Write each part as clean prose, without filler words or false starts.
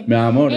Mi amor.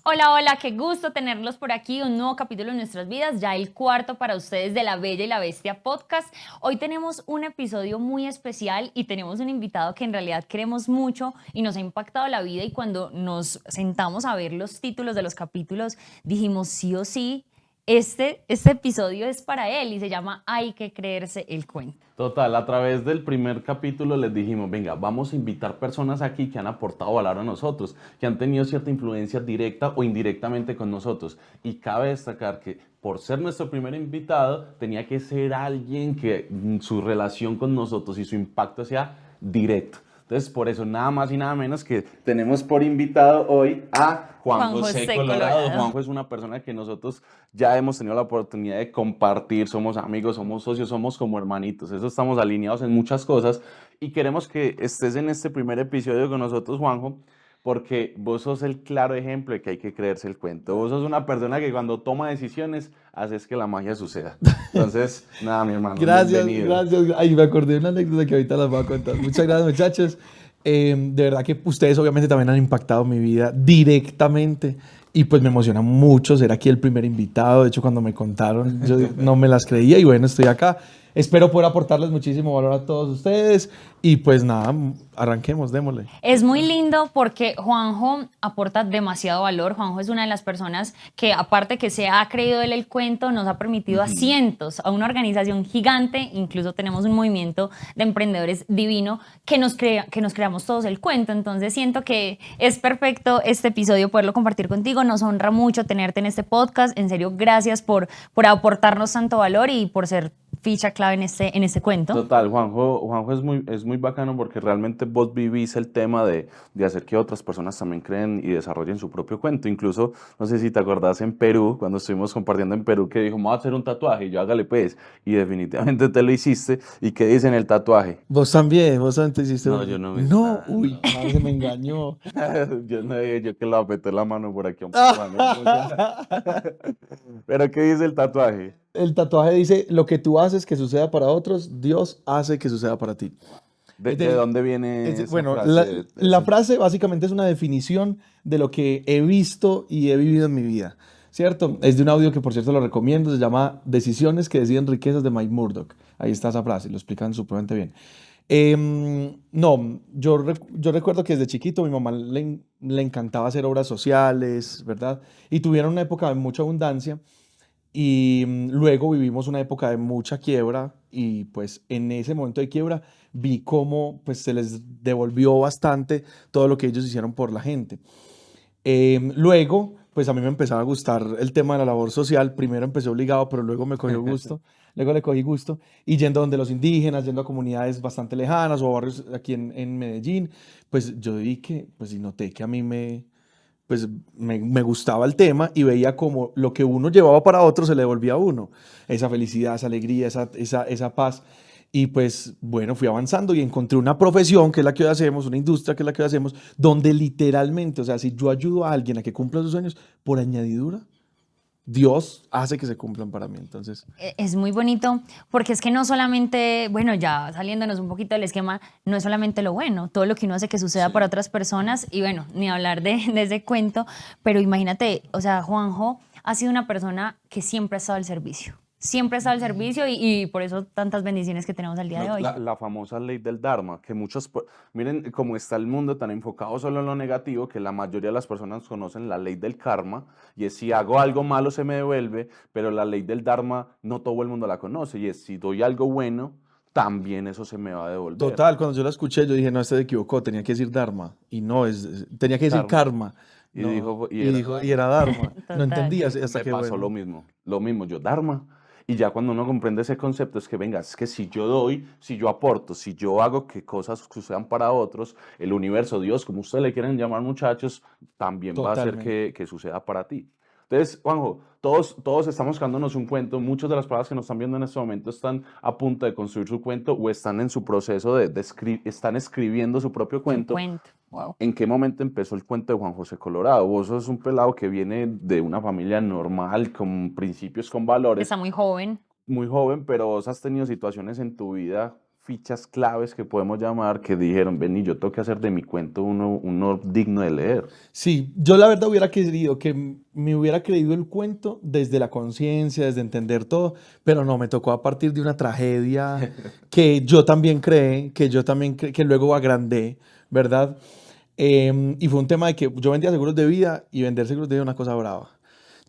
Hola, hola, qué gusto tenerlos por aquí, un nuevo capítulo de nuestras vidas, ya el cuarto para ustedes de La Bella y la Bestia podcast. Hoy tenemos un episodio muy especial y tenemos un invitado que en realidad queremos mucho y nos ha impactado la vida, y cuando nos sentamos a ver los títulos de los capítulos dijimos sí o sí, este episodio es para él y se llama Hay que creerse el cuento. Total, a través del primer capítulo les dijimos, venga, vamos a invitar personas aquí que han aportado valor a nosotros, que han tenido cierta influencia directa o indirectamente con nosotros. Y cabe destacar que por ser nuestro primer invitado, tenía que ser alguien que su relación con nosotros y su impacto sea directo. Entonces, por eso, nada más y nada menos que tenemos por invitado hoy a Juan José Colorado. Juanjo es una persona que nosotros ya hemos tenido la oportunidad de compartir, somos amigos, somos socios, somos como hermanitos, eso estamos alineados en muchas cosas y queremos que estés en este primer episodio con nosotros, Juanjo, porque vos sos el claro ejemplo de que hay que creerse el cuento. Vos sos una persona que cuando toma decisiones haces que la magia suceda. Entonces, nada, mi hermano, Gracias, bienvenido. gracias. Ay, me acordé de una anécdota que ahorita las voy a contar. Muchas gracias, muchachos. De verdad que ustedes obviamente también han impactado mi vida directamente y pues me emociona mucho ser aquí el primer invitado. De hecho, cuando me contaron, yo no me las creía y bueno, estoy acá. Espero poder aportarles muchísimo valor a todos ustedes y pues nada, arranquemos, démosle. Es muy lindo porque Juanjo aporta demasiado valor. Juanjo es una de las personas que, aparte que se ha creído él el cuento, nos ha permitido a cientos, a una organización gigante, incluso tenemos un movimiento de emprendedores divino, que nos creamos todos el cuento. Entonces siento que es perfecto este episodio poderlo compartir contigo. Nos honra mucho tenerte en este podcast. En serio, gracias por aportarnos tanto valor y por ser ficha clave en este cuento. Total, Juanjo es muy bacano porque realmente vos vivís el tema de hacer que otras personas también creen y desarrollen su propio cuento. Incluso, no sé si te acordás en Perú, cuando estuvimos compartiendo en Perú, que dijo, vamos a hacer un tatuaje, y yo hágale pues, y definitivamente te lo hiciste. ¿Y qué dice en el tatuaje? Vos también te hiciste. No, yo no me... No, uy, madre, se me engañó. Yo no dije yo que le apreté la mano por aquí a un peruano. Pero ¿qué dice el tatuaje? El tatuaje dice, lo que tú haces que suceda para otros, Dios hace que suceda para ti. ¿De dónde viene esa Bueno, frase? la frase básicamente es una definición de lo que he visto y he vivido en mi vida, ¿cierto? Es de un audio que por cierto lo recomiendo, se llama Decisiones que deciden riquezas de Mike Murdock. Ahí está esa frase, lo explican supremamente bien. No, yo recuerdo que desde chiquito mi mamá le encantaba hacer obras sociales, ¿verdad? Y tuvieron una época de mucha abundancia. Y luego vivimos una época de mucha quiebra y pues en ese momento de quiebra vi cómo pues se les devolvió bastante todo lo que ellos hicieron por la gente. Luego pues a mí me empezaba a gustar el tema de la labor social. Primero empecé obligado, pero luego me cogió gusto. Luego le cogí gusto y yendo donde los indígenas, yendo a comunidades bastante lejanas o a barrios aquí en Medellín, pues yo vi que, pues y noté que a mí me gustaba el tema y veía como lo que uno llevaba para otro se le devolvía a uno. Esa felicidad, esa alegría, esa paz. Y pues bueno, fui avanzando y encontré una profesión que es la que hoy hacemos, una industria que es la que hoy hacemos, donde literalmente, o sea, si yo ayudo a alguien a que cumpla sus sueños, por añadidura, Dios hace que se cumplan para mí. Entonces, Es muy bonito porque es que no solamente, bueno, ya saliéndonos un poquito del esquema, no es solamente lo bueno, todo lo que uno hace que suceda para otras personas, y bueno, ni hablar de ese cuento, pero imagínate, o sea, Juanjo ha sido una persona que siempre ha estado al servicio. Siempre ha estado al servicio y por eso tantas bendiciones que tenemos al día de hoy. La famosa ley del Dharma, que muchos, miren cómo está el mundo tan enfocado solo en lo negativo, que la mayoría de las personas conocen la ley del karma, y es si hago algo malo se me devuelve, pero la ley del Dharma no todo el mundo la conoce, y es si doy algo bueno, también eso se me va a devolver. total, cuando yo la escuché, yo dije, no, este se equivocó, tenía que decir Dharma. Y no, tenía que decir karma. Y No, dijo, y era Dharma. Total. No entendía hasta me que pasó bueno. lo mismo, yo Dharma. Y ya cuando uno comprende ese concepto es que, venga, es que si yo doy, si yo aporto, si yo hago que cosas sucedan para otros, el universo, Dios, como ustedes le quieren llamar, muchachos, también va a hacer Totalmente. que suceda para ti. Entonces, Juanjo, todos estamos creándonos un cuento. Muchas de las personas que nos están viendo en este momento están a punto de construir su cuento o están en su proceso están escribiendo su propio cuento. Wow. ¿En qué momento empezó el cuento de Juan José Colorado? Vos sos un pelado que viene de una familia normal, con principios, con valores, Está muy joven. muy joven, pero vos has tenido situaciones en tu vida fichas claves que podemos llamar que dijeron, vení, yo tengo que hacer de mi cuento uno digno de leer? Sí, yo la verdad hubiera querido que me hubiera creído el cuento desde la conciencia, desde entender todo, pero no, me tocó a partir de una tragedia que yo también creé, que luego agrandé, ¿verdad? Y fue un tema de que yo vendía seguros de vida y vender seguros de vida es una cosa brava.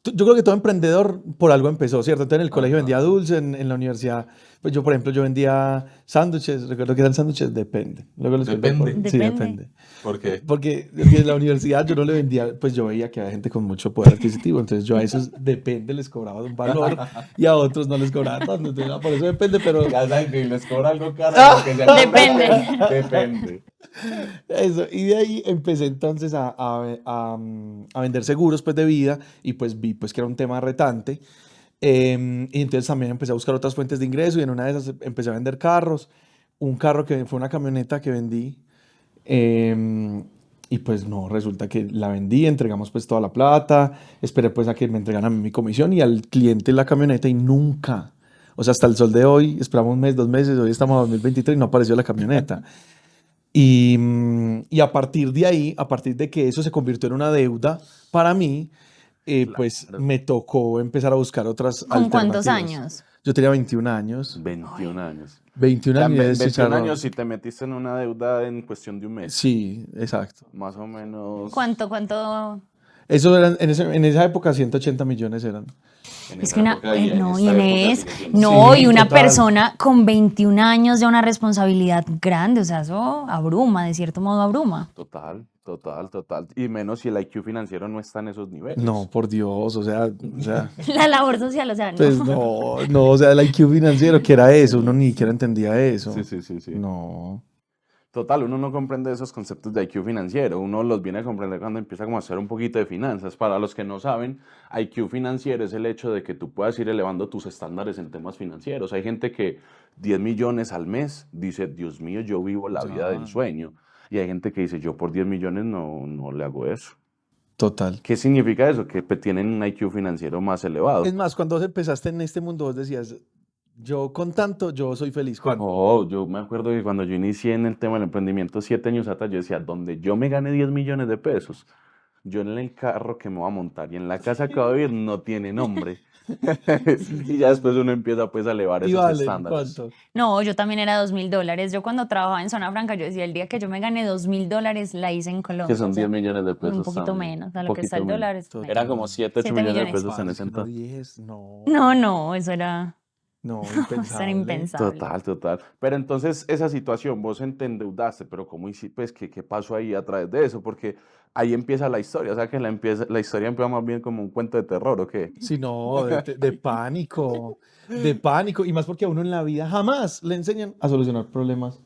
Yo creo que todo emprendedor por algo empezó, ¿cierto? Entonces en el colegio vendía dulces, en la universidad, pues yo, por ejemplo, yo vendía sándwiches, recuerdo que eran sándwiches, depende. Luego les cuento Depende. sí, Depende. depende. ¿Por qué? Porque en la universidad yo no le vendía, pues yo veía que había gente con mucho poder adquisitivo, entonces yo a esos depende les cobraba un valor y a otros no les cobraba tanto, entonces por eso depende, pero Ya saben que les cobra algo caro, que Depende. Depende. eso, y de ahí empecé entonces a vender seguros pues de vida y pues vi pues que era un tema retante. Y entonces también empecé a buscar otras fuentes de ingreso y en una de esas empecé a vender carros, un carro que fue una camioneta que vendí. em, y pues no, resulta que la vendí, entregamos pues toda la plata, esperé pues a que me entregaran a mí mi comisión y al cliente la camioneta y nunca, o sea, hasta el sol de hoy, esperamos un mes, 2 meses, hoy estamos en 2023 y no apareció la camioneta. Y a partir de ahí, a partir de que eso se convirtió en una deuda para mí, pues Claro. me tocó empezar a buscar otras ¿Con cuántos alternativas. años? Yo tenía 21 años, 21 años. 21 Ya años y en de 21 chicharrón. años si te metiste en una deuda en cuestión de un mes. Sí, exacto. Más o menos. ¿Cuánto? Eso eran, en esa época 180 millones eran. En Es esa que una, época y en no, esta época Inés, sigue siendo. no, Sí, y una total. persona con 21 años ya una responsabilidad grande, o sea, eso abruma, de cierto modo abruma. Total, total, total. Y menos si el IQ financiero no está en esos niveles. No, por Dios, o sea, La labor social, o sea, no. pues no, o sea, el IQ financiero, que era eso, uno ni siquiera entendía eso. Sí, sí, sí, sí. No. Total, uno no comprende esos conceptos de IQ financiero, uno los viene a comprender cuando empieza como a hacer un poquito de finanzas. Para los que no saben, IQ financiero es el hecho de que tú puedas ir elevando tus estándares en temas financieros. Hay gente que 10 millones al mes dice, Dios mío, yo vivo la vida del Ya. sueño. Y hay gente que dice, yo por 10 millones no le hago eso. Total. ¿Qué significa eso? Que tienen un IQ financiero más elevado. Es más, cuando vos empezaste en este mundo, vos decías, yo con tanto, yo soy feliz. ¿Cuándo? Oh, yo me acuerdo que cuando yo inicié en el tema del emprendimiento 7 años atrás, yo decía, donde yo me gane 10 millones de pesos, yo en el carro que me voy a montar y en la casa que voy a vivir no tiene nombre. Y ya después uno empieza pues a elevar Y esos vale, estándares. ¿cuánto? No, yo también era $2.000. Yo cuando trabajaba en Zona Franca, yo decía, el día que yo me gané $2.000, la hice en Colombia. Que son o sea, 10 millones de pesos un poquito también. menos, a lo que está el Poquito dólar. menos. es- Eran como 7, 8 7 millones de millones. pesos en ese Parce, no entonces. 10, no. No, eso era No, eso era impensable. impensable. Total, total. Pero entonces esa situación, vos te endeudaste, pero ¿cómo hiciste? Pues, ¿qué pasó ahí a través de eso? Porque ahí empieza la historia, o sea que la historia empieza más bien como un cuento de terror, ¿o qué? Sí, no, de pánico, de pánico. Y más porque a uno en la vida jamás le enseñan a solucionar problemas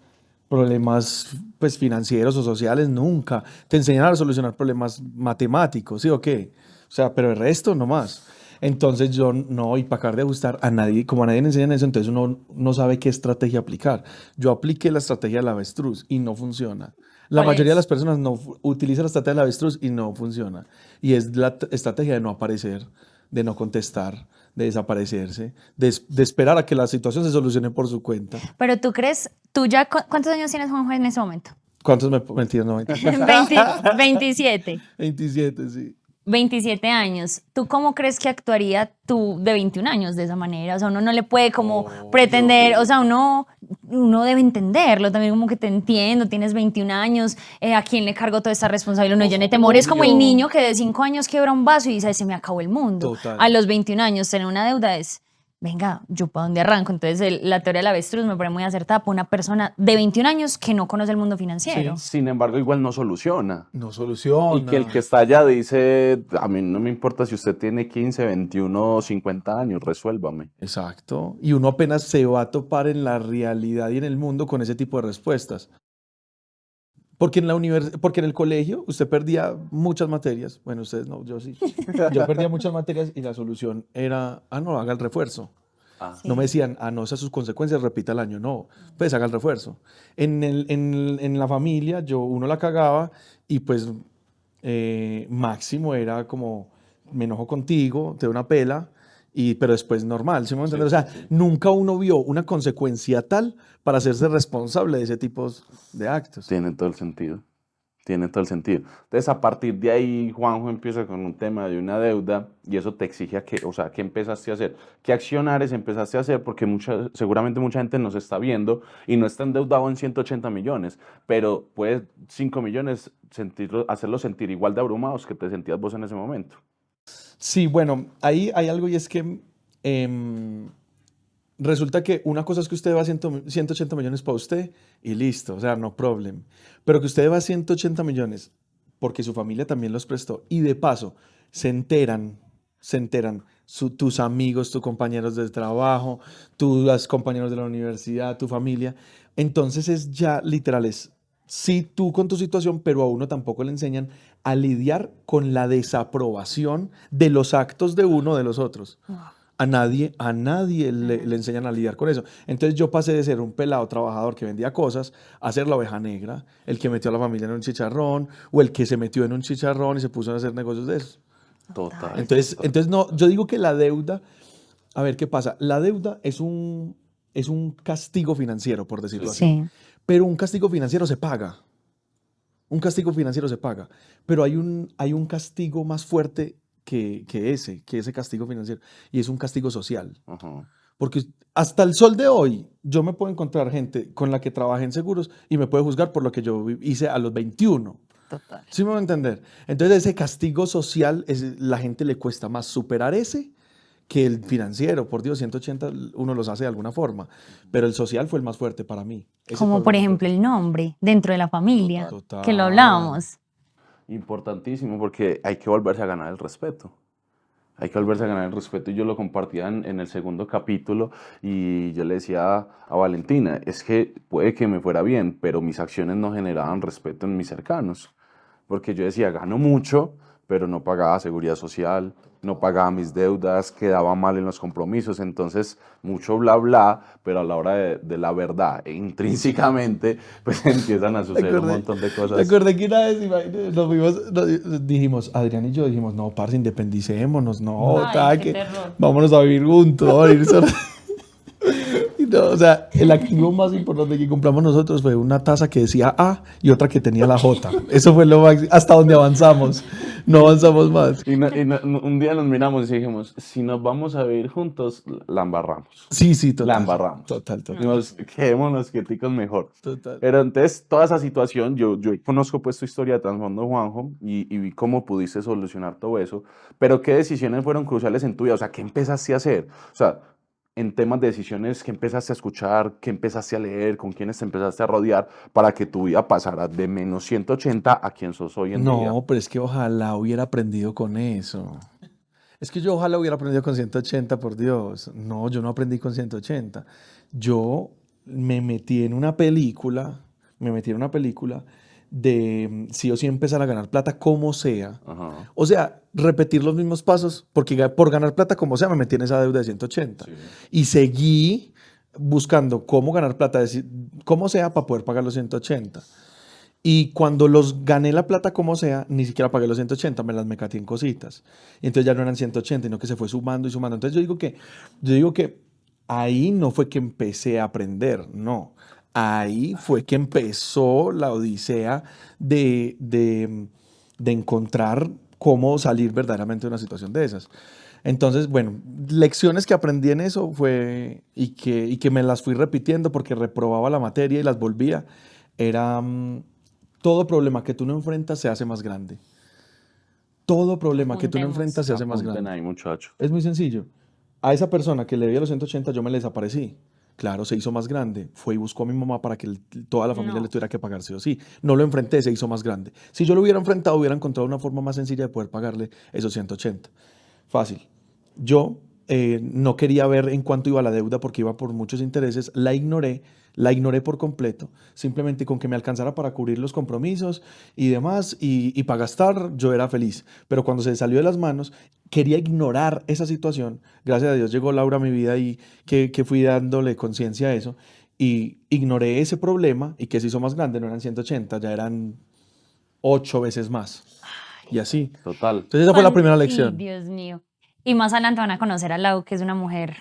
pues financieros o sociales, nunca. Te enseñan a solucionar problemas matemáticos, ¿sí o qué? O sea, pero el resto no más. Entonces yo no, y para acabar de ajustar a nadie, como a nadie le enseñan eso, entonces uno no sabe qué estrategia aplicar. Yo apliqué la estrategia del avestruz y no funciona. La ¿Cuál mayoría de las es? personas no utiliza la estrategia del avestruz y no funciona. Y es la estrategia de no aparecer, de no contestar, de desaparecerse, de esperar a que la situación se solucione por su cuenta. Pero tú crees, ¿cuántos años tienes, Juanjo, en ese momento? ¿Cuántos me mentiras? No, 27. 27, sí. 27 años. ¿Tú cómo crees que actuaría tú de 21 años de esa manera? O sea, uno no le puede como pretender, o sea, uno debe entenderlo también, como que te entiendo, tienes 21 años, ¿a quién le cargo toda esta responsabilidad? No llene temor, es como el Obvio. niño que de 5 años quiebra un vaso y dice, se me acabó el mundo. Total. A los 21 años tener una deuda es, venga, ¿yo para dónde arranco? Entonces la teoría del avestruz me parece muy acertada para una persona de 21 años que no conoce el mundo financiero. Sin embargo, igual no soluciona. No soluciona. Y que el que está allá dice, a mí no me importa si usted tiene 15, 21 o 50 años, resuélvame. Exacto. Y uno apenas se va a topar en la realidad y en el mundo con ese tipo de respuestas. Porque porque en el colegio usted perdía muchas materias. Bueno, ustedes no, yo sí. Yo perdía muchas materias y la solución era, no, haga el refuerzo. Ah, Sí. No me decían, no, esas sus consecuencias, repita el año. No, pues haga el refuerzo. En la familia, uno la cagaba y pues máximo era como, me enojo contigo, te doy una pela pero después normal, ¿sí me entiendes? O sea, sí. nunca uno vio una consecuencia tal para hacerse responsable de ese tipo de actos. Tiene todo el sentido. Tiene todo el sentido. Entonces, a partir de ahí, Juanjo empieza con un tema de una deuda y eso te exige a qué, o sea, ¿qué empezaste a hacer? ¿Qué accionares empezaste a hacer? Porque seguramente mucha gente nos está viendo y no está endeudado en 180 millones, pero puedes 5 millones hacerlos sentir igual de abrumados que te sentías vos en ese momento. Sí, bueno, ahí hay algo y es que em, resulta que una cosa es que usted va a 180 millones para usted y listo, o sea, no problem. Pero que usted va a 180 millones porque su familia también los prestó y de paso se enteran tus amigos, tus compañeros del trabajo, tus compañeros de la universidad, tu familia. Entonces es ya literal, es sí tú con tu situación, pero a uno tampoco le enseñan a lidiar con la desaprobación de los actos de uno o de los otros. A nadie le enseñan a lidiar con eso. Entonces yo pasé de ser un pelado trabajador que vendía cosas a ser la oveja negra, el que metió a la familia en un chicharrón o el que se metió en un chicharrón y se puso a hacer negocios de eso. Total. Entonces no, yo digo que la deuda, a ver qué pasa, la deuda es un castigo financiero, por decirlo así. Sí. Pero un castigo financiero se paga. Un castigo financiero se paga, pero hay un castigo más fuerte que ese castigo financiero, y es un castigo social. Ajá. Porque hasta el sol de hoy, yo me puedo encontrar gente con la que trabajé en seguros y me puede juzgar por lo que yo hice a los 21. Total. ¿Sí me va a entender? Entonces, ese castigo social, la gente le cuesta más superar ese que el financiero. Por Dios, 180 uno los hace de alguna forma, pero el social fue el más fuerte para mí. Ese fue Como el por más ejemplo el nombre dentro de la familia, Total. que lo hablábamos. Importantísimo porque hay que volverse a ganar el respeto. Hay que volverse a ganar el respeto y yo lo compartía en el segundo capítulo y yo le decía a Valentina, es que puede que me fuera bien, pero mis acciones no generaban respeto en mis cercanos. Porque yo decía, gano mucho, pero no pagaba seguridad social, no pagaba mis deudas, quedaba mal en los compromisos, entonces mucho bla bla, pero a la hora de la verdad, intrínsecamente, pues empiezan a Me suceder un acordé, montón de me cosas. acordé que una vez dijimos, Adrián y yo dijimos, no, parce, independicémonos, no, Ay, qué que terror. vámonos a vivir juntos, vamos a vivir solos. Y no, o sea, el activo más importante que compramos nosotros fue una taza que decía A y otra que tenía la J. Eso fue lo máximo, hasta donde avanzamos. No avanzamos más. Un día nos miramos y dijimos, si nos vamos a vivir juntos, la embarramos. Sí, sí, La total. embarramos. Total. Dijimos, quedémonos quieticos mejor. Total. Pero entonces, toda esa situación, yo conozco pues tu historia de trasfondo, Juanjo, y vi cómo pudiste solucionar todo eso, pero ¿qué decisiones fueron cruciales en tu vida? O sea, ¿qué empezaste a hacer? O sea, en temas de decisiones, ¿qué empezaste a escuchar? ¿Qué empezaste a leer? ¿Con quiénes te empezaste a rodear para que tu vida pasara de menos 180 a quien sos hoy en día? No, pero es que ojalá hubiera aprendido con eso. Es que yo ojalá hubiera aprendido con 180, por Dios. No, yo no aprendí con 180. Yo me metí en una película de sí o sí empezar a ganar plata como sea. Ajá. O sea, repetir los mismos pasos, porque por ganar plata como sea me metí en esa deuda de 180. Sí. Y seguí buscando cómo ganar plata, como sea, para poder pagar los 180. Y cuando los gané la plata como sea, ni siquiera pagué los 180, me las mecaté en cositas. Y entonces ya no eran 180, sino que se fue sumando y sumando. Entonces yo digo que ahí no fue que empecé a aprender, no. Ahí fue que empezó la odisea de encontrar cómo salir verdaderamente de una situación de esas. Entonces, bueno, lecciones que aprendí en eso fue, y que me las fui repitiendo porque reprobaba la materia y las volvía, era todo problema que tú no enfrentas se hace más grande. Todo problema que tú no Apuntemos. enfrentas se hace más Apunten grande. ahí, muchachos. Es muy sencillo. A esa persona que le debía los 180 yo me le desaparecí. Claro, se hizo más grande. Fue y buscó a mi mamá para que toda la familia No. le tuviera que pagar sí o sí. No lo enfrenté, se hizo más grande. Si yo lo hubiera enfrentado, hubiera encontrado una forma más sencilla de poder pagarle esos 180. Fácil. Yo no quería ver en cuánto iba la deuda porque iba por muchos intereses. La ignoré por completo. Simplemente con que me alcanzara para cubrir los compromisos y demás y para gastar, yo era feliz. Pero cuando se salió de las manos, quería ignorar esa situación. Gracias a Dios llegó Laura a mi vida y que fui dándole conciencia a eso. Y ignoré ese problema y que se hizo más grande, no eran 180, ya eran 8 veces más. Y así. Total. Entonces esa fue la primera Sí, lección. Dios mío. Y más adelante van a conocer a Lau, que es una mujer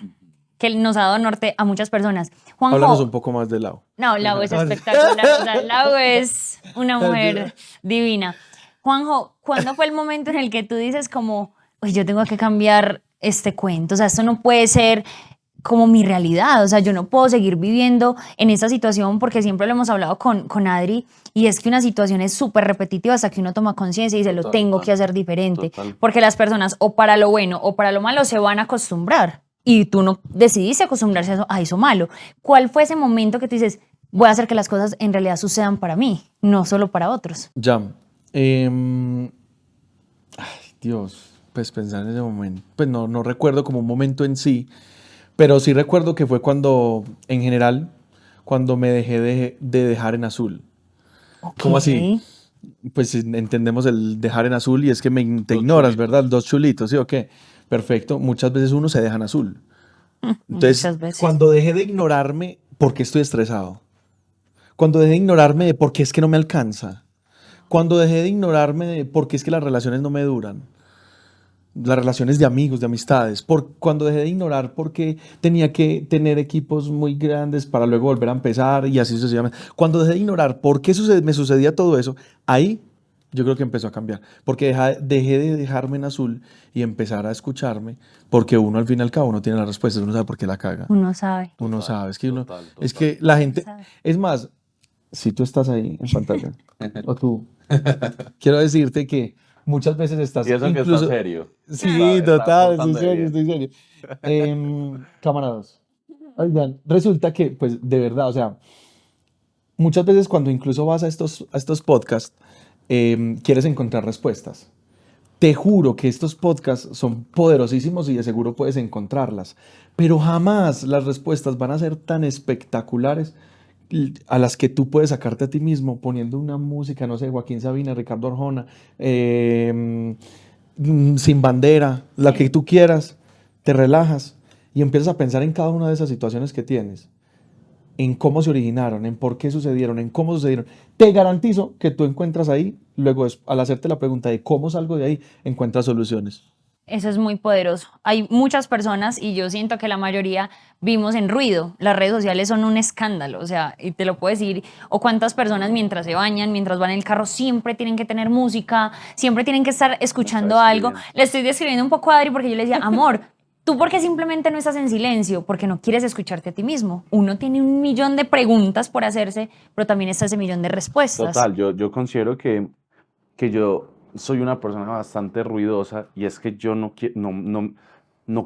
que nos ha dado norte a muchas personas. Háblanos Juanjo, un poco más de Lau. no, Lau es espectacular. O sea, Lau es una mujer divina. Juanjo, ¿cuándo fue el momento en el que tú dices como, oye, yo tengo que cambiar este cuento? O sea, esto no puede ser como mi realidad. O sea, yo no puedo seguir viviendo en esta situación porque siempre lo hemos hablado con Adri y es que una situación es súper repetitiva hasta que uno toma conciencia y dice, lo tengo que hacer diferente. Total. Porque las personas o para lo bueno o para lo malo se van a acostumbrar y tú no decidiste acostumbrarse a eso malo. ¿Cuál fue ese momento que tú dices, voy a hacer que las cosas en realidad sucedan para mí, no solo para otros? Ya. Ay, Dios, pues pensar en ese momento. Pues no recuerdo como un momento en sí, pero sí recuerdo que fue cuando, en general, cuando me dejé de dejar en azul. ¿Cómo así? Pues entendemos el dejar en azul y es que te Dos ignoras, chulitos. ¿verdad? Dos chulitos, ¿sí o qué? Perfecto. Muchas veces uno se deja en azul. Entonces, Muchas veces. cuando dejé de ignorarme, porque estoy estresado. Cuando dejé de ignorarme de por qué es que no me alcanza. Cuando dejé de ignorarme de por qué es que las relaciones no me duran. Las relaciones de amigos, de amistades. Cuando dejé de ignorar por qué tenía que tener equipos muy grandes para luego volver a empezar y así sucesivamente. Cuando dejé de ignorar por qué me sucedía todo eso, ahí yo creo que empezó a cambiar. Porque dejé de dejarme en azul y empezar a escucharme. Porque uno al fin y al cabo no tiene las respuestas, uno sabe por qué la caga. Uno sabe. Uno sabe, es que uno, Total, es total. que la gente, Sabe. es más, si tú estás ahí en pantalla, o tú, quiero decirte que muchas veces estás Y eso que está incluso, serio. sí, Está total, portando estoy serio, bien. estoy serio. Camaradas, oigan, resulta que, pues, de verdad, o sea, muchas veces cuando incluso vas a estos podcasts, quieres encontrar respuestas. Te juro que estos podcasts son poderosísimos y de seguro puedes encontrarlas, pero jamás las respuestas van a ser tan espectaculares a las que tú puedes sacarte a ti mismo poniendo una música, no sé, Joaquín Sabina, Ricardo Arjona, Sin Bandera, la que tú quieras, te relajas y empiezas a pensar en cada una de esas situaciones que tienes, en cómo se originaron, en por qué sucedieron, en cómo sucedieron. Te garantizo que tú encuentras ahí, luego al hacerte la pregunta de cómo salgo de ahí, encuentras soluciones. Eso es muy poderoso. Hay muchas personas y yo siento que la mayoría vimos en ruido. Las redes sociales son un escándalo, o sea, y te lo puedo decir. O cuántas personas mientras se bañan, mientras van en el carro, siempre tienen que tener música, siempre tienen que estar escuchando algo. describiendo. Le estoy describiendo un poco a Adri porque yo le decía, amor, ¿tú por qué simplemente no estás en silencio? Porque no quieres escucharte a ti mismo. Uno tiene un millón de preguntas por hacerse, pero también está ese millón de respuestas. Total, yo considero que yo soy una persona bastante ruidosa y es que yo no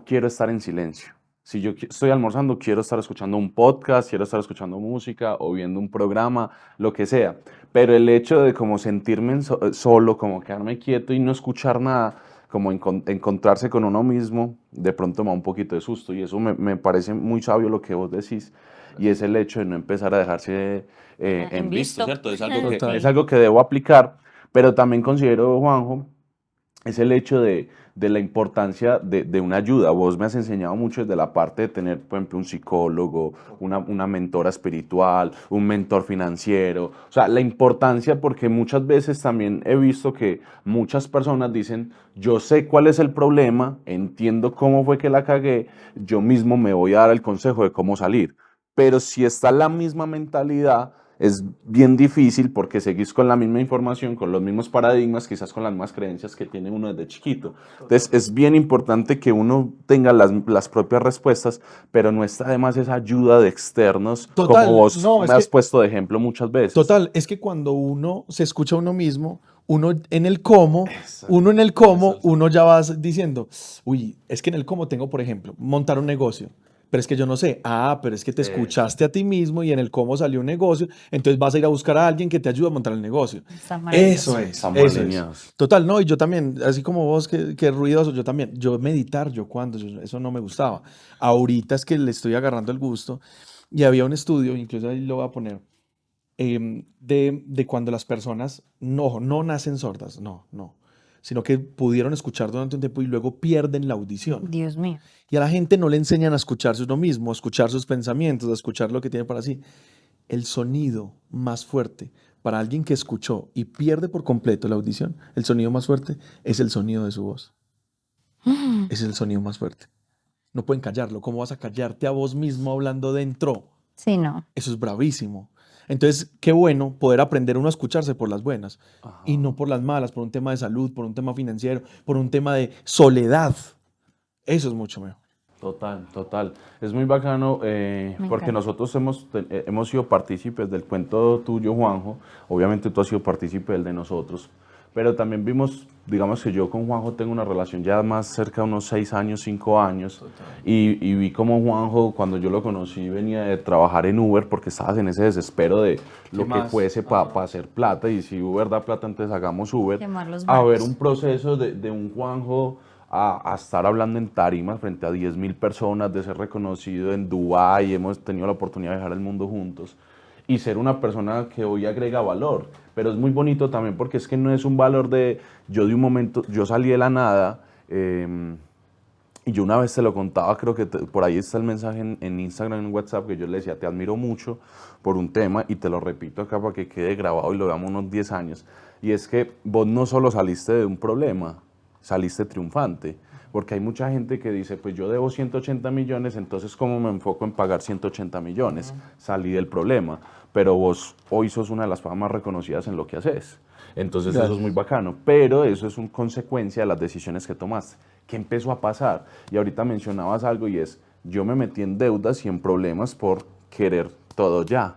quiero estar en silencio. Si yo estoy almorzando, quiero estar escuchando un podcast, quiero estar escuchando música o viendo un programa, lo que sea. Pero el hecho de como sentirme solo, como quedarme quieto y no escuchar nada, como encontrarse con uno mismo, de pronto me da un poquito de susto y eso me parece muy sabio lo que vos decís y es el hecho de no empezar a dejarse En en visto, visto. ¿cierto? Es algo Total. es algo que debo aplicar, pero también considero, Juanjo, es el hecho de la importancia de una ayuda. Vos me has enseñado mucho desde la parte de tener, por ejemplo, un psicólogo, una mentora espiritual, un mentor financiero. O sea, la importancia porque muchas veces también he visto que muchas personas dicen, yo sé cuál es el problema, entiendo cómo fue que la cagué, yo mismo me voy a dar el consejo de cómo salir. Pero si está la misma mentalidad, es bien difícil porque seguís con la misma información, con los mismos paradigmas, quizás con las mismas creencias que tiene uno desde chiquito. Entonces es bien importante que uno tenga las propias respuestas, pero no está además esa ayuda de externos, Total, como vos no, me es has que puesto de ejemplo muchas veces. Total, es que cuando uno se escucha a uno mismo, uno en el cómo, Exacto. uno en el cómo, uno ya va diciendo, uy, es que en el cómo tengo, por ejemplo, montar un negocio, pero es que yo no sé, pero es que te escuchaste a ti mismo y en el cómo salió un negocio, entonces vas a ir a buscar a alguien que te ayude a montar el negocio. Está maravilloso. Estamos Eso es. alineados. Total, no, y yo también, así como vos que ruidoso, yo también, yo meditar, eso no me gustaba. Ahorita es que le estoy agarrando el gusto y había un estudio, incluso ahí lo voy a poner de cuando las personas no nacen sordas, no, sino que pudieron escuchar durante un tiempo y luego pierden la audición. Dios mío. Y a la gente no le enseñan a escucharse uno mismo, a escuchar sus pensamientos, a escuchar lo que tiene para sí. El sonido más fuerte para alguien que escuchó y pierde por completo la audición, el sonido más fuerte es el sonido de su voz. Ese es el sonido más fuerte. No pueden callarlo. ¿Cómo vas a callarte a vos mismo hablando dentro? Sí, no. Eso es bravísimo. Entonces, qué bueno poder aprender uno a escucharse por las buenas y no por las malas, por un tema de salud, por un tema financiero, por un tema de soledad. Eso es mucho mejor. Total, total. Es muy bacano Me porque encanta. nosotros hemos sido partícipes del cuento tuyo, Juanjo. Obviamente tú has sido partícipe del de nosotros. Pero también vimos, digamos que yo con Juanjo tengo una relación ya más cerca de unos 6 años, 5 años. Y vi como Juanjo, cuando yo lo conocí, venía de trabajar en Uber porque estabas en ese desespero de lo que más? fuese para hacer plata. Y si Uber da plata, entonces hagamos Uber. Quemar los A ver barcos. un proceso de un Juanjo a estar hablando en tarimas frente a 10.000 personas, de ser reconocido en Dubái, hemos tenido la oportunidad de viajar el mundo juntos y ser una persona que hoy agrega valor. Pero es muy bonito también porque es que no es un valor de yo de un momento, yo salí de la nada y yo una vez te lo contaba, creo que por ahí está el mensaje en Instagram, en WhatsApp, que yo le decía, te admiro mucho por un tema y te lo repito acá para que quede grabado y lo veamos unos 10 años. Y es que vos no solo saliste de un problema, saliste triunfante. Porque hay mucha gente que dice, pues yo debo 180 millones, entonces ¿cómo me enfoco en pagar 180 millones? Salí del problema. Pero vos hoy sos una de las personas más reconocidas en lo que haces. Entonces eso es muy bacano. Pero eso es una consecuencia de las decisiones que tomaste. ¿Qué empezó a pasar? Y ahorita mencionabas algo y es, yo me metí en deudas y en problemas por querer todo ya.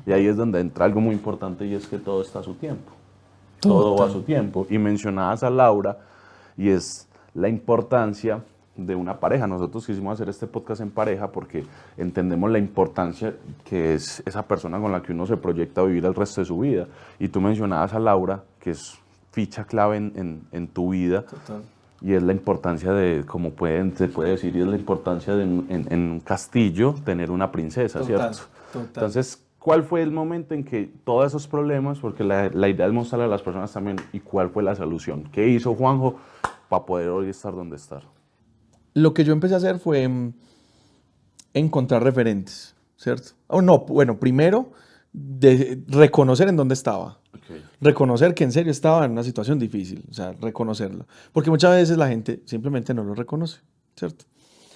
Y ahí es donde entra algo muy importante y es que todo está a su tiempo. Todo va a su tiempo. Y mencionabas a Laura y es la importancia de una pareja. Nosotros quisimos hacer este podcast en pareja porque entendemos la importancia que es esa persona con la que uno se proyecta a vivir el resto de su vida. Y tú mencionabas a Laura, que es ficha clave en tu vida. Total. Y es la importancia de, como se puede decir, y es la importancia de en un castillo tener una princesa, ¿cierto? Entonces, ¿cuál fue el momento en que todos esos problemas, porque la idea es mostrarle a las personas también, y cuál fue la solución? ¿Qué hizo Juanjo para poder hoy estar donde estar? Lo que yo empecé a hacer fue encontrar referentes, ¿cierto? O no, bueno, primero de reconocer en dónde estaba. Okay. Reconocer que en serio estaba en una situación difícil, o sea, reconocerlo. Porque muchas veces la gente simplemente no lo reconoce, ¿cierto?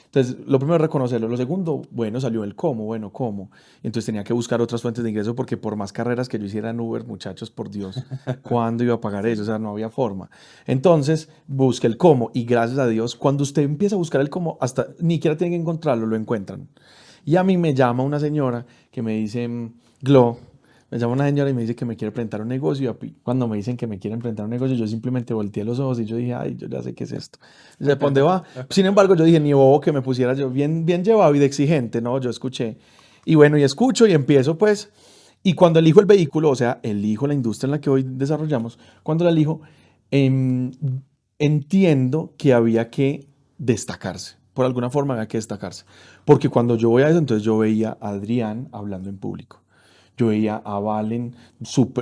Entonces, lo primero es reconocerlo. Lo segundo, bueno, salió el cómo, bueno, cómo. Y entonces tenía que buscar otras fuentes de ingreso porque por más carreras que yo hiciera en Uber, muchachos, por Dios, ¿cuándo iba a pagar eso? O sea, no había forma. Entonces, busque el cómo y gracias a Dios, cuando usted empieza a buscar el cómo, hasta ni siquiera tiene que encontrarlo, lo encuentran. Y a mí me llama una señora que me dice, Glo, me llama una señora y me dice que me quiere presentar un negocio. Y cuando me dicen que me quieren presentar un negocio, yo simplemente volteé los ojos y yo dije, ay, yo ya sé qué es esto. ¿De dónde va? Sin embargo, yo dije, ni bobo que me pusiera yo bien, bien llevado y de exigente, ¿no? Yo escuché. Y bueno, y escucho y empiezo pues. Y cuando elijo el vehículo, o sea, elijo la industria en la que hoy desarrollamos, cuando la elijo, entiendo que había que destacarse. Por alguna forma había que destacarse. Porque cuando yo voy a eso, entonces yo veía a Adrián hablando en público. Yo veía a Valen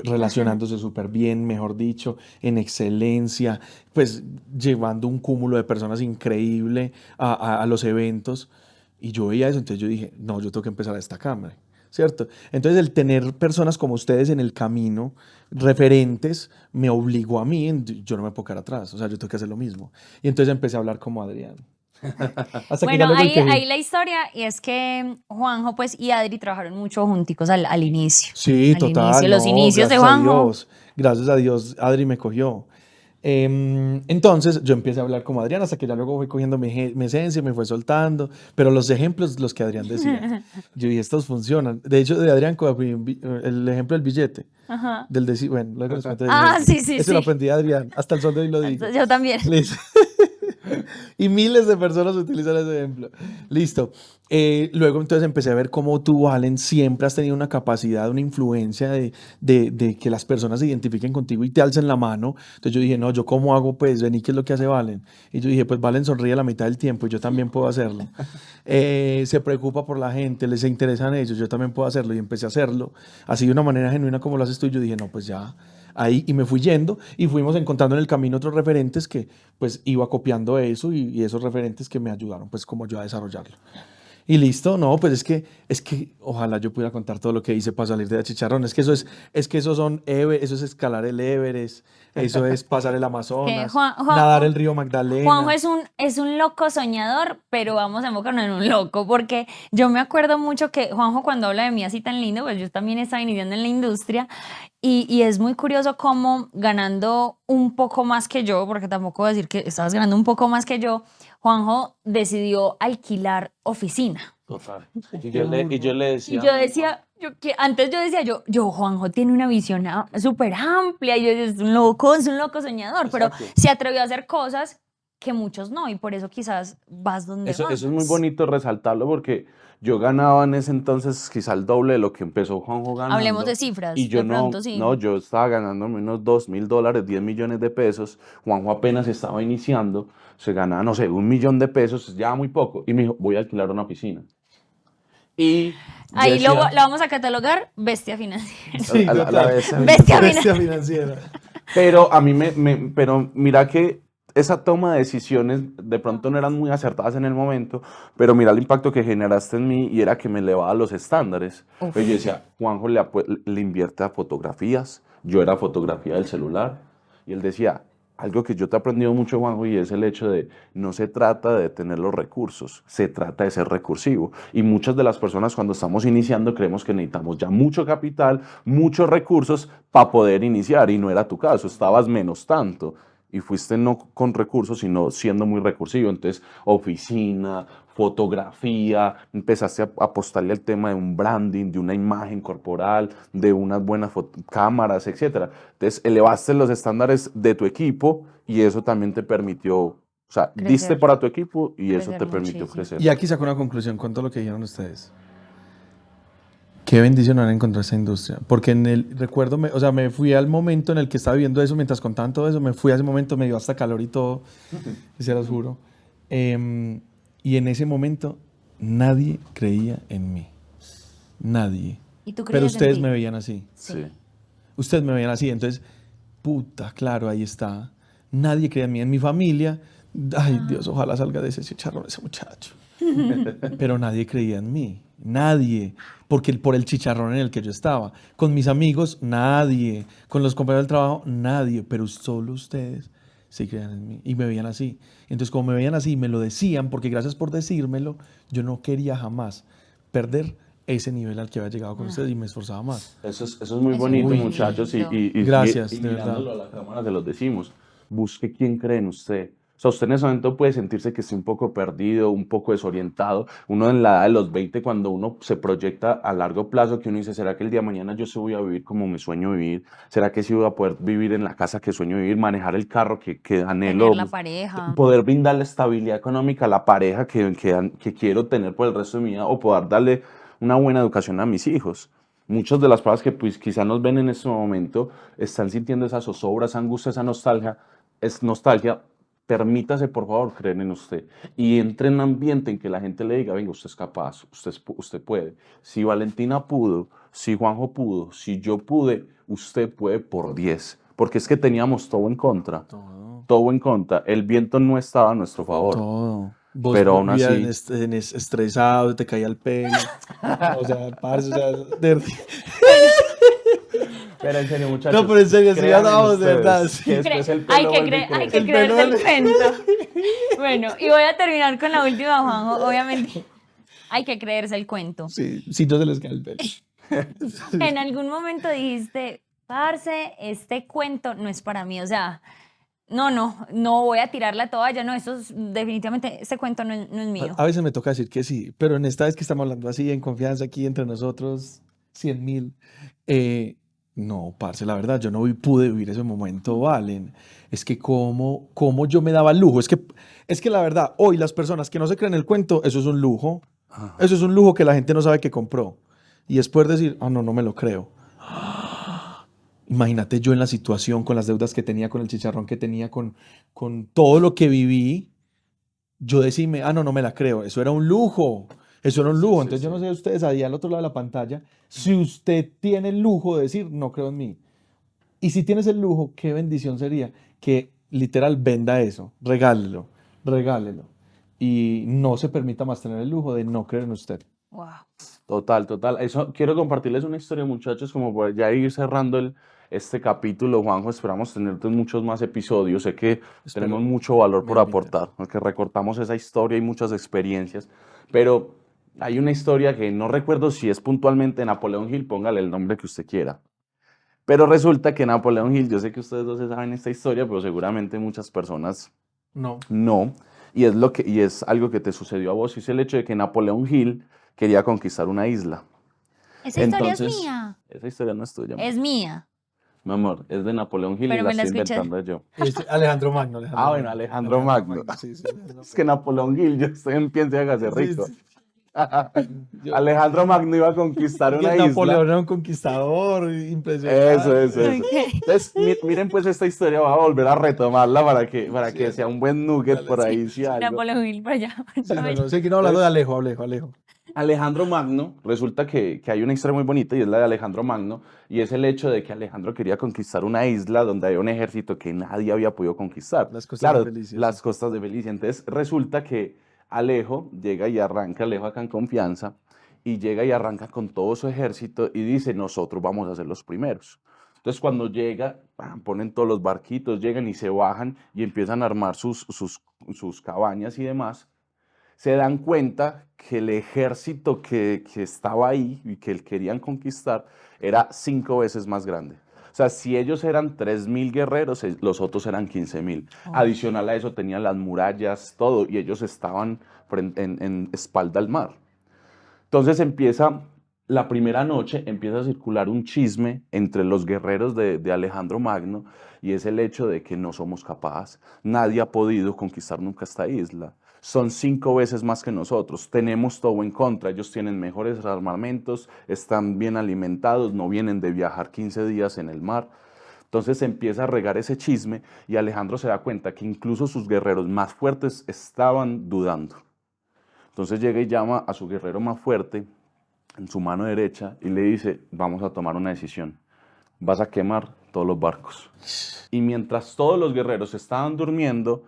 relacionándose súper bien, mejor dicho, en excelencia, pues llevando un cúmulo de personas increíble a los eventos. Y yo veía eso, entonces yo dije, no, yo tengo que empezar a destacarme, ¿cierto? Entonces el tener personas como ustedes en el camino, referentes, me obligó a mí, yo no me puedo quedar atrás, o sea, yo tengo que hacer lo mismo. Y entonces empecé a hablar como Adrián. Hasta que ya Bueno, luego el que... ahí la historia y es que Juanjo pues y Adri trabajaron mucho junticos al inicio. Sí, Al total, inicio, los no, inicios de Juanjo. gracias a Dios, Adri me cogió. Entonces yo empecé a hablar como Adrián hasta que ya luego fui cogiendo mi esencia, me fue soltando, pero los ejemplos, los que Adrián decía, yo dije, estos funcionan. De hecho, de Adrián, el ejemplo del billete, Ajá. bueno, luego les cuento. Ah, sí, sí, Ese lo sí. aprendí de Adrián, hasta el sol de hoy lo digo. Yo también. Listo. Y miles de personas utilizan ese ejemplo. Listo. Luego entonces empecé a ver cómo tú, Valen, siempre has tenido una capacidad, una influencia de que las personas se identifiquen contigo y te alcen la mano. Entonces yo dije, no, ¿yo cómo hago? Pues, vení, ¿qué es lo que hace Valen? Y yo dije, pues Valen sonríe la mitad del tiempo y yo también puedo hacerlo. Se preocupa por la gente, les interesan ellos, yo también puedo hacerlo. Y empecé a hacerlo así de una manera genuina como lo haces tú. Y yo dije, no, pues ya... Ahí, y me fui yendo y fuimos encontrando en el camino otros referentes que pues iba copiando eso y esos referentes que me ayudaron pues como yo a desarrollarlo. Y listo, no, pues es que ojalá yo pudiera contar todo lo que hice para salir de Chicharrón. Es que eso es escalar el Everest, eso es pasar el Que Amazonas, nadar el río Juanjo Magdalena. es un loco soñador, pero vamos a enfocarnos en un loco, porque yo me acuerdo mucho que Juanjo cuando habla de mí así tan lindo, pues yo también estaba iniciando en la industria y es muy curioso cómo ganando un poco más que yo, porque tampoco voy a decir que estabas ganando un poco más que yo, Juanjo decidió alquilar oficina. Total. Qué Y yo le Y decía, yo decía, antes yo decía, Juanjo tiene una visión súper amplia, y yo decía, es un loco soñador, pero exacto. se atrevió a hacer cosas que muchos no, y por eso quizás vas donde Eso vas. es muy bonito resaltarlo porque yo ganaba en ese entonces quizá el doble de lo que empezó Juanjo Hablemos de ganando. Y cifras, yo de pronto sí. yo estaba ganándome unos $2.000, 10 millones de pesos. Juanjo apenas estaba iniciando, se ganaba, no sé, 1 millón de pesos, ya muy poco. Y me dijo, voy a alquilar una piscina. Y yo Ahí decía, lo vamos a catalogar bestia financiera. Sí, a la total. vez, Bestia Bestia financiera. financiera. pero a mí pero mira que esa toma de decisiones de pronto no eran muy acertadas en el momento, pero mira el impacto que generaste en mí y era que me elevaba los estándares. Pues yo decía, Juanjo le invierte a fotografías, yo era fotografía del celular, y él decía, algo que yo te he aprendido mucho, Juanjo, y es el hecho de no se trata de tener los recursos, se trata de ser recursivo. Y muchas de las personas cuando estamos iniciando creemos que necesitamos ya mucho capital, muchos recursos para poder iniciar, y no era tu caso, estabas menos tanto. Y fuiste no con recursos, sino siendo muy recursivo. Entonces, oficina, fotografía, empezaste a apostarle al tema de un branding, de una imagen corporal, de unas buenas cámaras, etcétera. Entonces, elevaste los estándares de tu equipo y eso también te permitió, o sea, diste Crecer, para tu equipo y eso crecer te permitió muchísimo. crecer. Y aquí saco una conclusión con todo lo que dijeron ustedes. Qué bendición haber encontrado esa industria. Porque en el recuerdo, o sea, me fui al momento en el que estaba viviendo eso, mientras contaban todo eso, me fui a ese momento, me dio hasta calor y todo, se los juro. Y en ese momento nadie creía en mí. Nadie. ¿Y tú Pero creías en ustedes ti? me veían así. Sí. Ustedes me veían así. Entonces, puta, claro, ahí está. Nadie creía en mí. En mi familia, ay Dios, ojalá salga de ese chicharrón ese muchacho. Pero nadie creía en mí, nadie, porque por el chicharrón en el que yo estaba. Con mis amigos, nadie. Con los compañeros del trabajo, nadie. Pero solo ustedes sí creían en mí y me veían así. Entonces, como me veían así, me lo decían, porque gracias por decírmelo, yo no quería jamás perder ese nivel al que había llegado con ustedes y me esforzaba más. Eso es muy Eso es bonito, muy muchachos, lindo. Gracias, y de verdad. mirándolo a la cámara se los decimos. Busque quién cree en usted. O sea, usted en ese momento puede sentirse que esté un poco perdido, un poco desorientado. Uno en la edad de los 20, cuando uno se proyecta a largo plazo, que uno dice, ¿será que el día de mañana yo sí voy a vivir como me sueño vivir? ¿Será que sí voy a poder vivir en la casa que sueño vivir, manejar el carro que anhelo, Tener la pareja. poder brindarle estabilidad económica a la pareja que quiero tener por el resto de mi vida o poder darle una buena educación a mis hijos? Muchas de las personas que pues, quizá nos ven en este momento están sintiendo esa zozobra, esa angustia, esa nostalgia. Es nostalgia. Permítase, por favor, creer en usted. Y entre en un ambiente en que la gente le diga, venga, usted es capaz, usted puede. Si Valentina pudo, si Juanjo pudo, si yo pude, usted puede por 10. Porque es que teníamos todo en contra. Todo en contra. El viento no estaba a nuestro favor. Todo. Vos Pero aún vivías así, estresado, te caía el pelo. O sea, parce, o sea, pero en serio, muchachos. No, pero en serio, sí, crean en ganamos, de ustedes, verdad, sí. que después el Hay pelo que, vuelve y hay crece. que El creerse el pelo- cuento. Bueno, y voy a terminar con la última, Juanjo. Obviamente, hay que creerse el cuento. Sí, sí, no se les cae el pelo. En algún momento dijiste, parce, este cuento no es para mí. O sea, no voy a tirar la toalla. No, definitivamente, este cuento no es mío. A veces me toca decir que sí, pero en esta vez que estamos hablando así, en confianza, aquí entre nosotros, 100.000, no, parce, la verdad, yo no pude vivir ese momento, Valen. Es que cómo yo me daba el lujo. Es que la verdad, hoy las personas que no se creen el cuento, eso es un lujo. Eso es un lujo que la gente no sabe que compró. Y es poder decir, ah, no, no me lo creo. Imagínate yo en la situación, con las deudas que tenía, con el chicharrón que tenía, con todo lo que viví, yo decirme, ah, no, no me la creo. Eso era un lujo. Eso era un lujo. Entonces yo no sé ustedes ahí al otro lado de la pantalla, si usted tiene el lujo de decir, no creo en mí. Y si tienes el lujo, qué bendición sería que literal venda eso, regálelo, regálelo. y no se permita más tener el lujo de no creer en usted. Wow. Total, total. Eso quiero compartirles una historia, muchachos, como para ya ir cerrando este capítulo, Juanjo. Esperamos tenerte en muchos más episodios. Sé que Espero tenemos mucho valor me por inviten. aportar, porque recortamos esa historia y muchas experiencias. Pero hay una historia que no recuerdo si es puntualmente Napoleón Hill, póngale el nombre que usted quiera. Pero resulta que Napoleón Hill, yo sé que ustedes dos se saben esta historia, pero seguramente muchas personas No. no. Y es algo que te sucedió a vos, y es el hecho de que Napoleón Hill quería conquistar una isla. Esa historia es Entonces, mía. esa historia no es tuya, amor. Es mía. Mi amor, es de Napoleón Hill y Pero la me la estoy escuché. inventando yo. Alejandro Magno, Ah, bueno, Alejandro Magno. sí, sí, Alejandro Es que Napoleón Hill, yo estoy en piensa y hágase Sí, rico. sí. Yo- Alejandro Magno iba a conquistar que una Napoleón isla. era un conquistador Eso, impresionante. eso, eso. Ok. Entonces, miren pues esta historia, voy a volver a retomarla para Sí, que sea un buen nugget dale, por sí. ahí, si algo. Napoleón Hill para allá. Sí, no, seguimos hablando de Alejo, Alejo. Alejandro Magno, resulta que hay una historia muy bonita y es la de Alejandro Magno, y es el hecho de que Alejandro quería conquistar una isla donde había un ejército que nadie había podido conquistar. Las costas Claro, de Felicia, las sí. costas de Felicia. Entonces resulta que Alejo llega y arranca, Alejo acá en confianza, y llega y arranca con todo su ejército y dice, nosotros vamos a ser los primeros. Entonces cuando llega, ¡pam!, ponen todos los barquitos, llegan y se bajan y empiezan a armar sus cabañas y demás. Se dan cuenta que el ejército que estaba ahí y que querían conquistar era 5 veces más grande. O sea, si ellos eran 3.000 guerreros, los otros eran 15.000. Adicional a eso tenían las murallas, todo, y ellos estaban en espalda al mar. Entonces empieza, la primera noche, empieza a circular un chisme entre los guerreros de Alejandro Magno, y es el hecho de que no somos capaces. Nadie ha podido conquistar nunca esta isla. Son 5 veces más que nosotros. Tenemos todo en contra. Ellos tienen mejores armamentos, están bien alimentados, no vienen de viajar 15 días en el mar. Entonces empieza a regar ese chisme y Alejandro se da cuenta que incluso sus guerreros más fuertes estaban dudando. Entonces llega y llama a su guerrero más fuerte en su mano derecha y le dice, vamos a tomar una decisión. Vas a quemar todos los barcos. Y mientras todos los guerreros estaban durmiendo,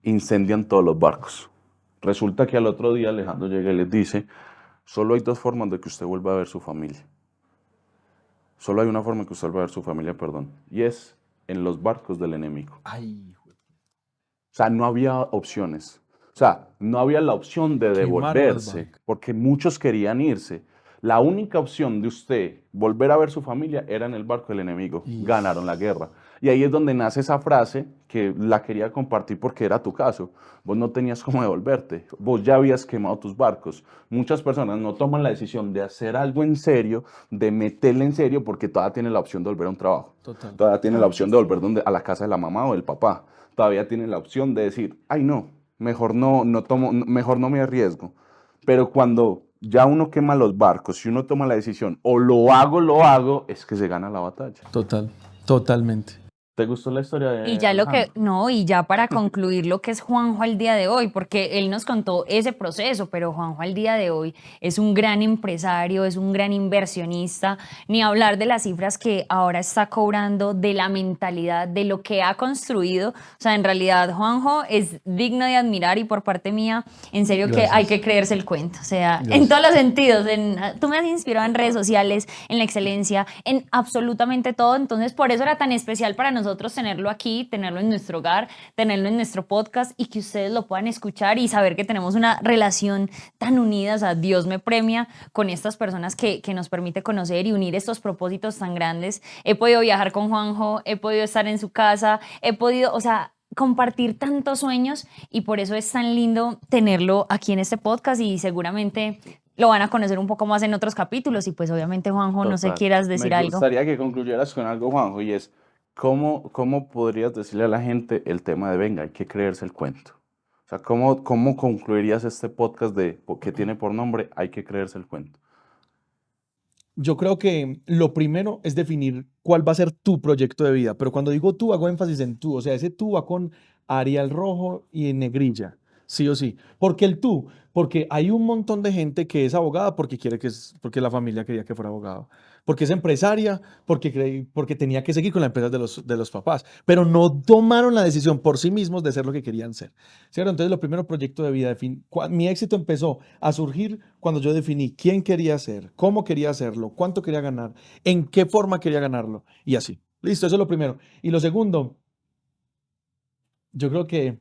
incendian todos los barcos. Resulta que al otro día Alejandro llega y les dice, solo hay 2 formas de que usted vuelva a ver su familia. Solo hay una forma de que usted vuelva a ver su familia, perdón. Y es en los barcos del enemigo. Ay, O sea, no había opciones. O sea, no había la opción de quemaron los devolverse, barcos. porque muchos querían irse. La única opción de usted volver a ver su familia era en el barco del enemigo. Y- Ganaron la guerra. Y ahí es donde nace esa frase que la quería compartir porque era tu caso. Vos no tenías cómo devolverte. Vos ya habías quemado tus barcos. Muchas personas no toman la decisión de hacer algo en serio, de meterle en serio, porque todavía tienen la opción de volver a un trabajo. Total. Todavía tienen la opción de volver a la casa de la mamá o del papá. Todavía tienen la opción de decir, ay no, mejor no tomo, mejor no me arriesgo. Pero cuando ya uno quema los barcos, si uno toma la decisión, o lo hago, es que se gana la batalla. Totalmente. ¿Te gustó la historia de Y ya lo que, Alejandro? no, y ya para concluir lo que es Juanjo al día de hoy, porque él nos contó ese proceso, pero Juanjo al día de hoy es un gran empresario, es un gran inversionista, ni hablar de las cifras que ahora está cobrando, de la mentalidad, de lo que ha construido. O sea, en realidad Juanjo es digno de admirar y por parte mía, en serio que Gracias. hay que creerse el cuento. O sea, en Gracias. todos los sentidos, tú me has inspirado en redes sociales, en la excelencia, en absolutamente todo. Entonces, por eso era tan especial para nosotros tenerlo aquí, tenerlo en nuestro hogar, tenerlo en nuestro podcast y que ustedes lo puedan escuchar y saber que tenemos una relación tan unida. O sea, Dios me premia con estas personas que nos permite conocer y unir estos propósitos tan grandes. He podido viajar con Juanjo, he podido estar en su casa, he podido, o sea, compartir tantos sueños y por eso es tan lindo tenerlo aquí en este podcast y seguramente lo van a conocer un poco más en otros capítulos y pues obviamente Juanjo, no sé, Total. quieras decir Me algo. gustaría que concluyeras con algo, Juanjo, y es, ¿cómo podrías decirle a la gente el tema de venga, hay que creerse el cuento? O sea, ¿cómo concluirías este podcast que tiene por nombre hay que creerse el cuento? Yo creo que lo primero es definir cuál va a ser tu proyecto de vida, pero cuando digo tú, hago énfasis en tú, o sea, ese tú va con Arial rojo y en negrilla, sí o sí. Porque el tú, porque hay un montón de gente que es abogada porque porque la familia quería que fuera abogado, porque es empresaria, porque tenía que seguir con la empresa de los papás, pero no tomaron la decisión por sí mismos de ser lo que querían ser, ¿cierto? Entonces, lo primero, proyecto de vida. Mi éxito empezó a surgir cuando yo definí quién quería ser, cómo quería hacerlo, cuánto quería ganar, en qué forma quería ganarlo, y así. Listo, eso es lo primero. Y lo segundo, yo creo que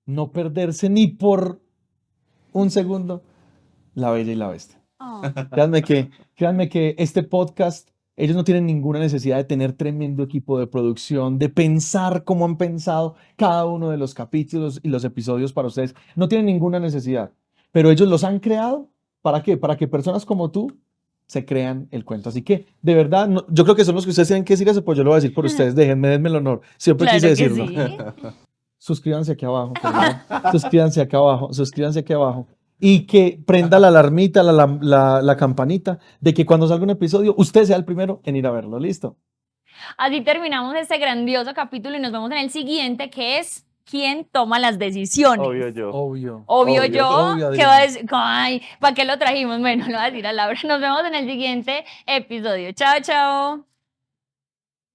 no perderse ni por un segundo La Bella y la Bestia. Oh. Créanme que este podcast, ellos no tienen ninguna necesidad de tener tremendo equipo de producción, de pensar cómo han pensado cada uno de los capítulos y los episodios para ustedes. No tienen ninguna necesidad, pero ellos los han creado. ¿Para qué? Para que personas como tú se crean el cuento. Así que, de verdad, yo creo que son los que ustedes tienen que decir eso, pues yo lo voy a decir por ustedes. Denme el honor. Siempre Claro quise que decirlo. sí. Suscríbanse aquí abajo, por favor. Suscríbanse acá abajo, suscríbanse aquí abajo. Y que prenda la alarmita, la campanita, de que cuando salga un episodio, usted sea el primero en ir a verlo. ¿Listo? Así terminamos este grandioso capítulo y nos vemos en el siguiente, que es ¿quién toma las decisiones? Obvio yo. Obvio. Obvio yo, obvio, ¿qué va a Adriana. decir? Ay, ¿para qué lo trajimos? Bueno, lo va a decir a Laura. Nos vemos en el siguiente episodio. Chao, chao.